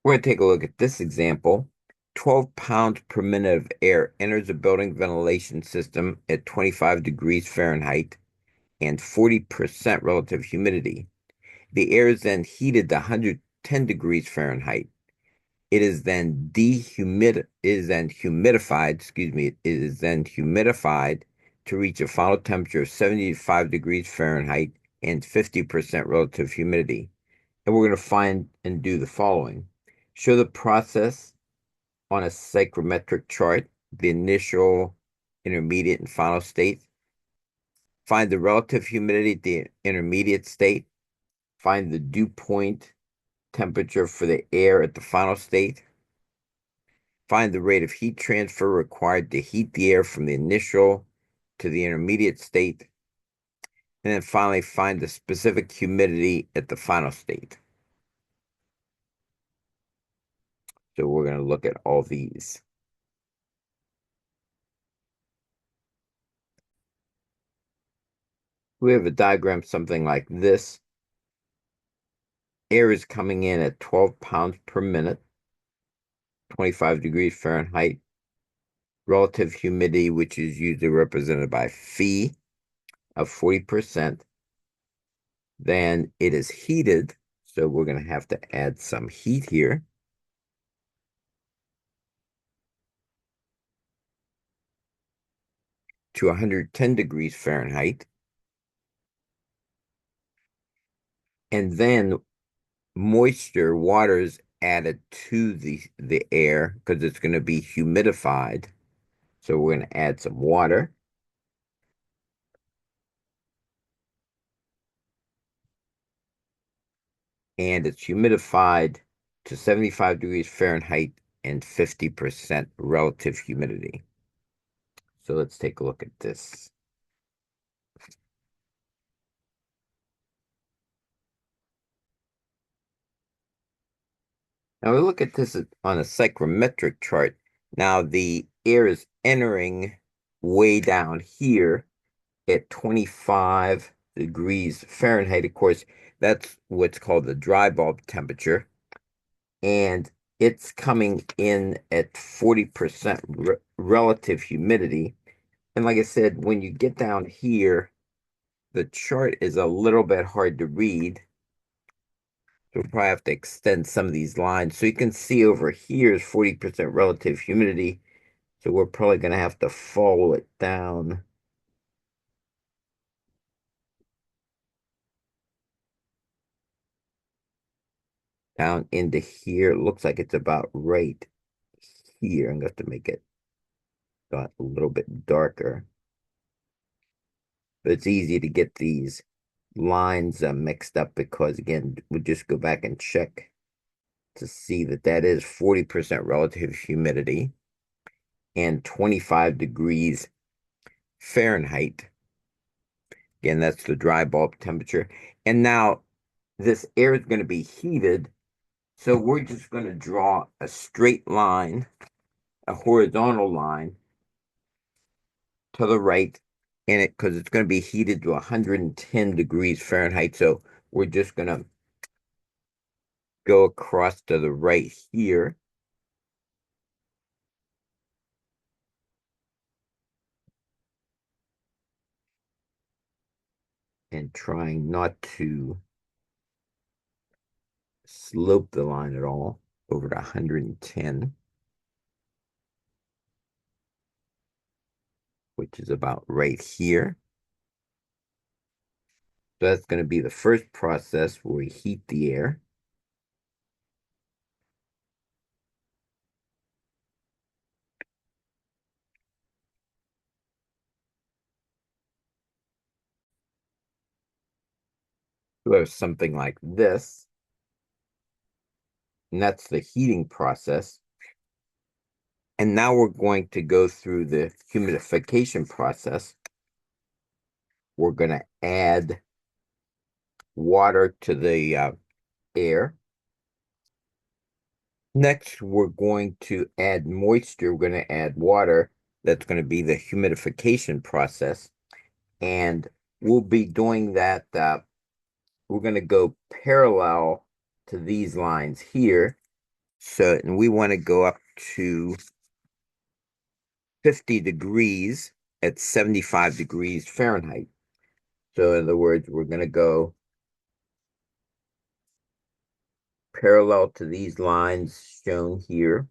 We're going to take a look at this example. 12 pounds per minute of air enters a building ventilation system at 25 degrees Fahrenheit and 40% relative humidity. The air is then heated to 110 degrees Fahrenheit. It is then humidified to reach a final temperature of 75 degrees Fahrenheit and 50% relative humidity. And we're going to find and do the following. Show the process on a psychrometric chart, the initial, intermediate, and final state. Find the relative humidity at the intermediate state. Find the dew point temperature for the air at the final state. Find the rate of heat transfer required to heat the air from the initial to the intermediate state. And then finally, find the specific humidity at the final state. So we're going to look at all these. We have a diagram something like this. Air is coming in at 12 pounds per minute, 25 degrees Fahrenheit. Relative humidity, which is usually represented by phi of 40%. Then it is heated. So we're going to have to add some heat here. To 110 degrees Fahrenheit. And then water is added to the air because it's going to be humidified. So we're going to add some water. And it's humidified to 75 degrees Fahrenheit and 50% relative humidity. So let's take a look at this. Now we look at this on a psychrometric chart. Now the air is entering way down here at 25 degrees Fahrenheit. Of course, that's what's called the dry bulb temperature. And it's coming in at 40% relative humidity. And like I said, when you get down here, the chart is a little bit hard to read. So we'll probably have to extend some of these lines. So you can see over here is 40% relative humidity. So we're probably going to have to follow it down. Down into here. It looks like it's about right here. I'm going to have to make it a little bit darker. But it's easy to get these lines mixed up because, again, we'll just go back and check to see that that is 40% relative humidity and 25 degrees Fahrenheit. Again, that's the dry bulb temperature. And now this air is going to be heated. So we're just going to draw a straight line, a horizontal line to the right in it because it's going to be heated to 110 degrees Fahrenheit. So we're just going to go across to the right here. And trying not to slope the line at all over to 110, which is about right here. So that's going to be the first process where we heat the air. We have something like this, and that's the heating process. And now we're going to go through the humidification process. We're going to add water to the air. Next, we're going to add moisture. We're going to add water. That's going to be the humidification process. And we'll be doing that. We're going to go parallel to these lines here. So, and we want to go up to 50 degrees at 75 degrees Fahrenheit. So in other words, we're going to go parallel to these lines shown here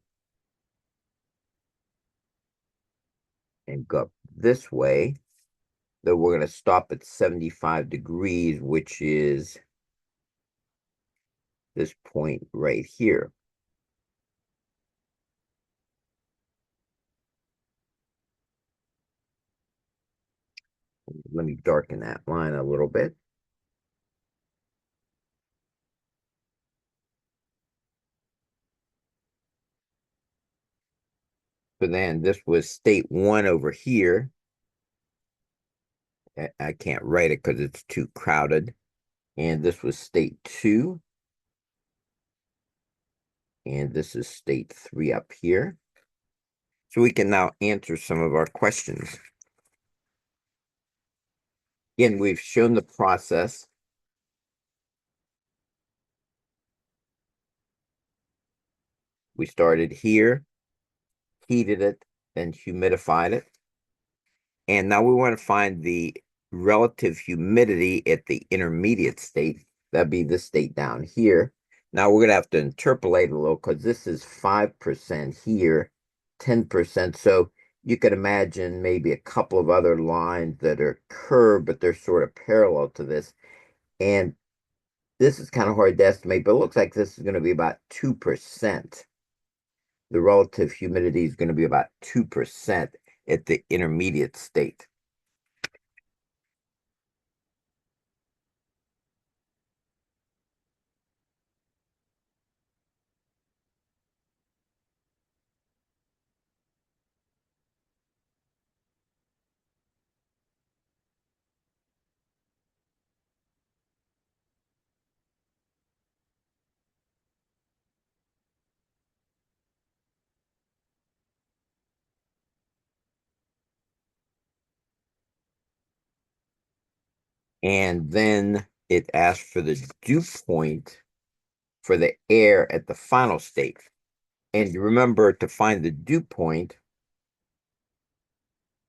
and go up this way. Though we're going to stop at 75 degrees, which is this point right here. Let me darken that line a little bit. So then this was state one over here. I can't write it because it's too crowded. And this was state two. And this is state three up here. So we can now answer some of our questions. Again, we've shown the process. We started here, heated it, then humidified it. And now we want to find the relative humidity at the intermediate state. That'd be this state down here. Now we're going to have to interpolate a little because this is 5% here, 10%. So you could imagine maybe a couple of other lines that are curved, but they're sort of parallel to this. And this is kind of hard to estimate, but it looks like this is going to be about 2%. The relative humidity is going to be about 2% at the intermediate state. And then it asks for the dew point for the air at the final state. And you remember, to find the dew point,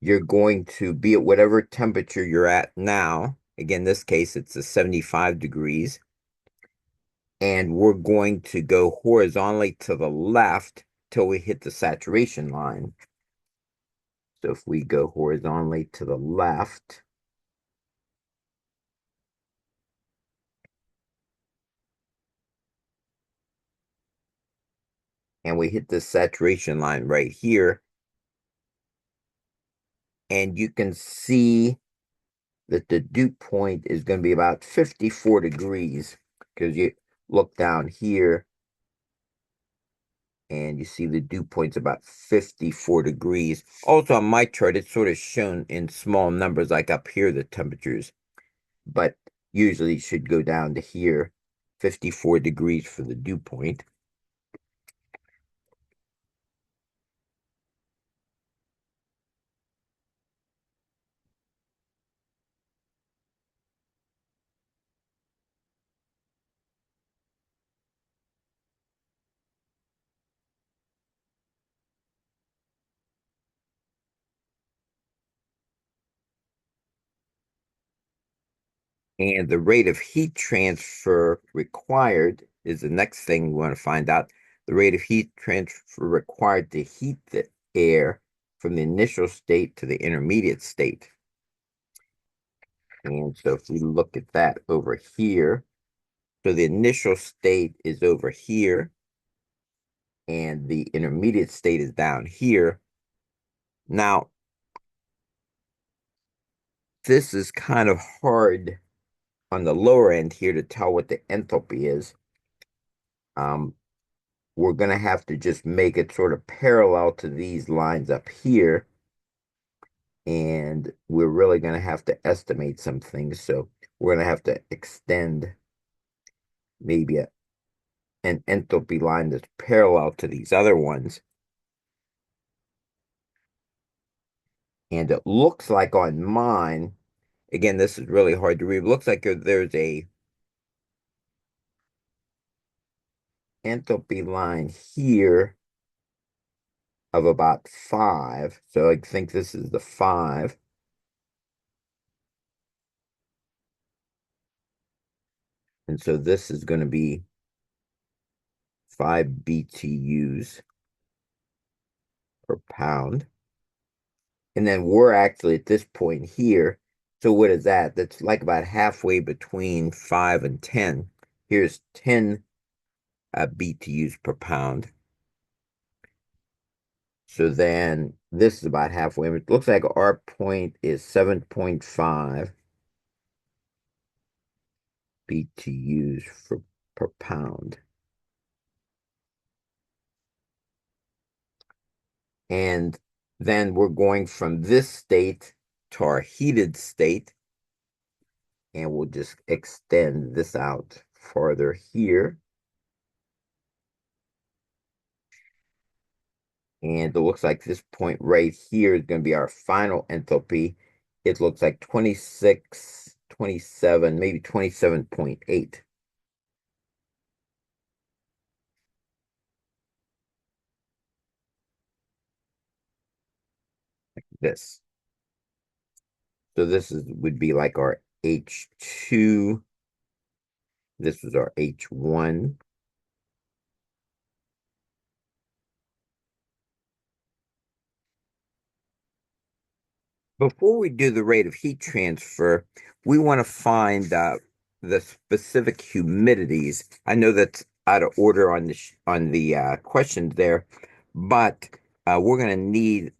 you're going to be at whatever temperature you're at now. Again, in this case, it's a 75 degrees. And we're going to go horizontally to the left till we hit the saturation line. So if we go horizontally to the left, and we hit the saturation line right here, and you can see that the dew point is going to be about 54 degrees, because you look down here and you see the dew point's about 54 degrees. Also on my chart, it's sort of shown in small numbers, like up here, the temperatures, but usually it should go down to here, 54 degrees for the dew point. And the rate of heat transfer required is the next thing we want to find out. The rate of heat transfer required to heat the air from the initial state to the intermediate state. And so if we look at that over here, so the initial state is over here, and the intermediate state is down here. Now, this is kind of hard on the lower end here to tell what the enthalpy is. We're going to have to just make it sort of parallel to these lines up here. And we're really going to have to estimate some things. So we're going to have to extend maybe an enthalpy line that's parallel to these other ones. And it looks like on mine, again, this is really hard to read. It looks like there's a enthalpy line here of about 5. So I think this is the 5. And so this is going to be 5 BTUs per pound. And then we're actually at this point here. So what is that? That's like about halfway between 5 and 10. Here's 10 BTUs per pound. So then this is about halfway. It looks like our point is 7.5 BTUs per pound. And then we're going from this state to our heated state. And we'll just extend this out farther here. And it looks like this point right here is going to be our final enthalpy. It looks like 26, 27, maybe 27.8. Like this. So this would be like our H2. This was our H1. Before we do the rate of heat transfer, we want to find the specific humidities. I know that's out of order on the questions there, but we're going to need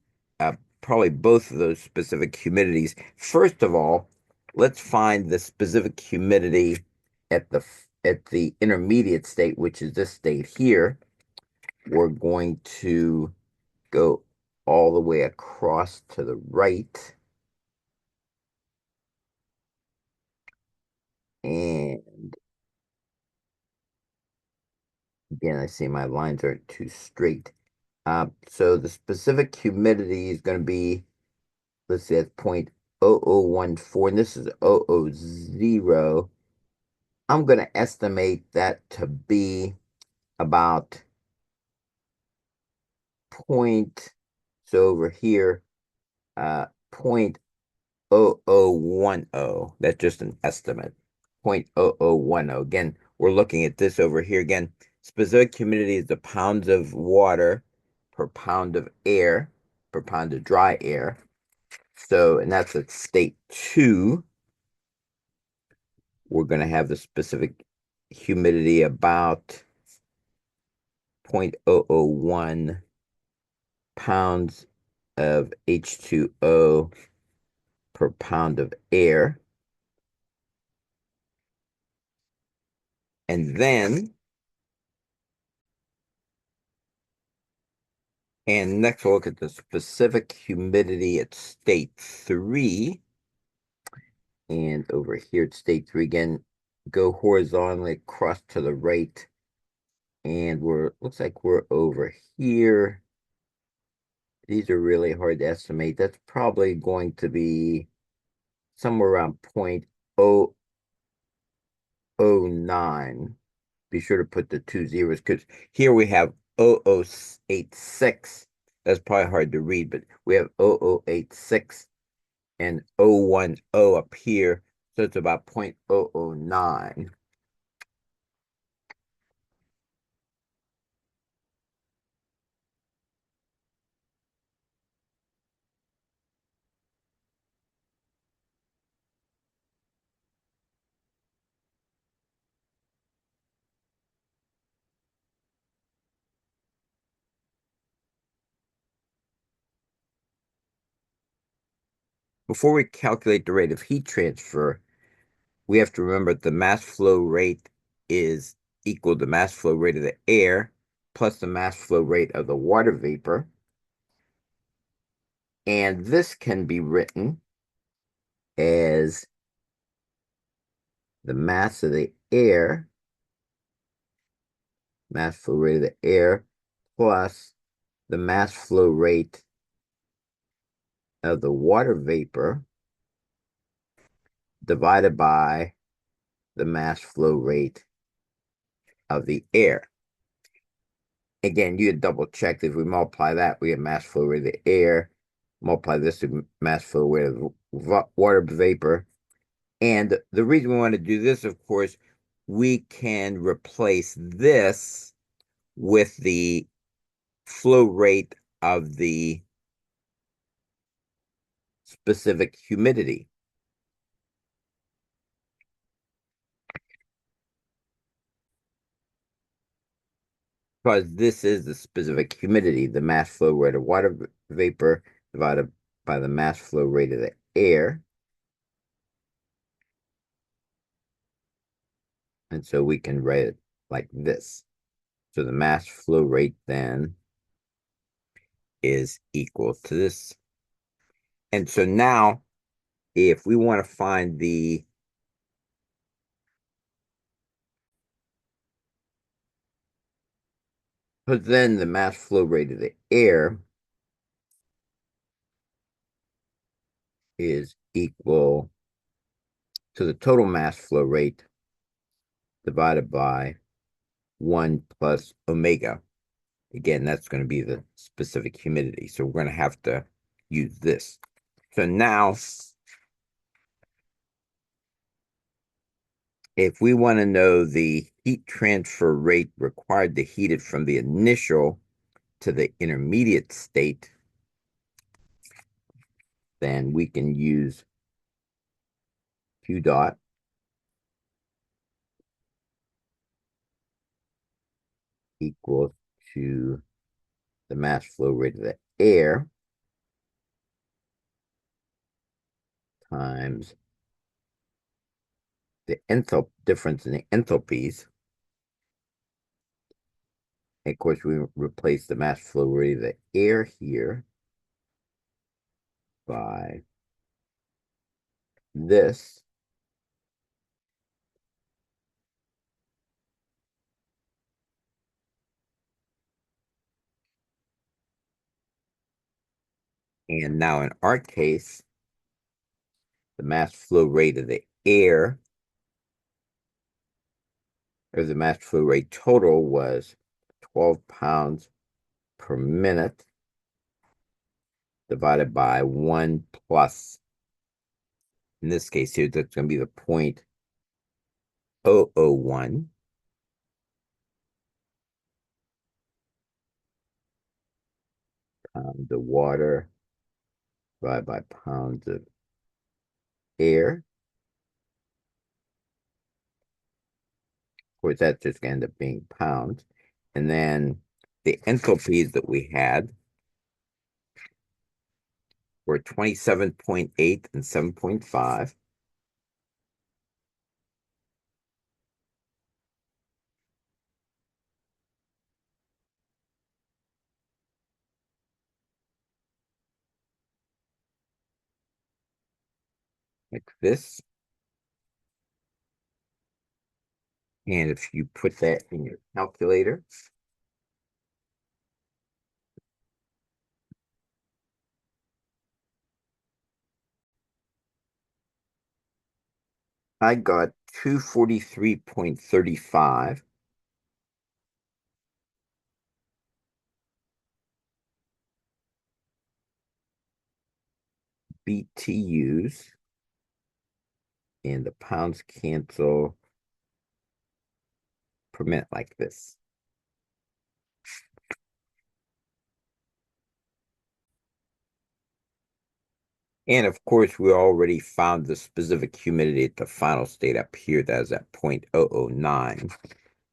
probably both of those specific humidities. First of all, let's find the specific humidity at the intermediate state, which is this state here. We're going to go all the way across to the right. And again, I see my lines aren't too straight. So the specific humidity is going to be, let's see, that's 0.0014, and this is 0.000. I'm going to estimate that to be about point, so over here, 0.0010. That's just an estimate. 0.0010. Again, we're looking at this over here. Again, specific humidity is the pounds of water per pound of air, per pound of dry air. So, and that's at state 2. We're going to have the specific humidity about 0.001 pounds of H2O per pound of air. And then, and next we'll look at the specific humidity at state 3. And over here at state 3, again, go horizontally across to the right. And looks like we're over here. These are really hard to estimate. That's probably going to be somewhere around 0.009. Be sure to put the 2 zeros because here we have 0086. That's probably hard to read, but we have 0086 and 010 up here. So it's about 0.009. Before we calculate the rate of heat transfer, we have to remember the mass flow rate is equal to the mass flow rate of the air plus the mass flow rate of the water vapor. And this can be written as the mass of the air, mass flow rate of the air, plus the mass flow rate of the water vapor divided by the mass flow rate of the air. Again, you had double checked. If we multiply that, we get mass flow rate of the air. Multiply this to mass flow rate of the water vapor. And the reason we want to do this, of course, we can replace this with the flow rate of the specific humidity. Because this is the specific humidity, the mass flow rate of water vapor divided by the mass flow rate of the air. And so we can write it like this. So the mass flow rate then is equal to this. And so now, if we want to find the but then the mass flow rate of the air is equal to the total mass flow rate divided by 1 plus omega. Again, that's going to be the specific humidity. So we're going to have to use this. So now, if we want to know the heat transfer rate required to heat it from the initial to the intermediate state, then we can use Q dot equals to the mass flow rate of the air times the difference in the enthalpies. And of course, we replace the mass flow rate of the air here by this. And now in our case, the mass flow rate of the air, or the mass flow rate total, was 12 pounds per minute divided by 1 plus, in this case here, that's going to be the 0.001 pounds of water divided by pounds of air. Of course, that's just going to end up being pounds. And then the enthalpies that we had were 27.8 and 7.5. Like this. And if you put that in your calculator, I got 243.35 BTUs, and the pounds cancel per minute like this. And of course, we already found the specific humidity at the final state up here. That is at 0.009.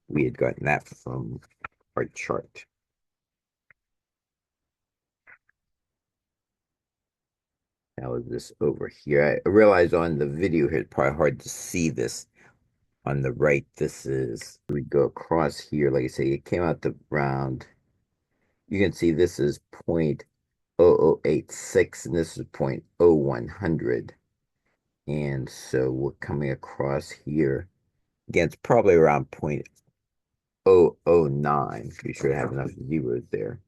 We had gotten that from our chart. That was this over here. I realize on the video here, it's probably hard to see this on the right. This is, we go across here, like I say, it came out the round. You can see this is 0.0086 and this is 0.0100. And so we're coming across here. Again, it's probably around 0.009. We should have enough zeros there.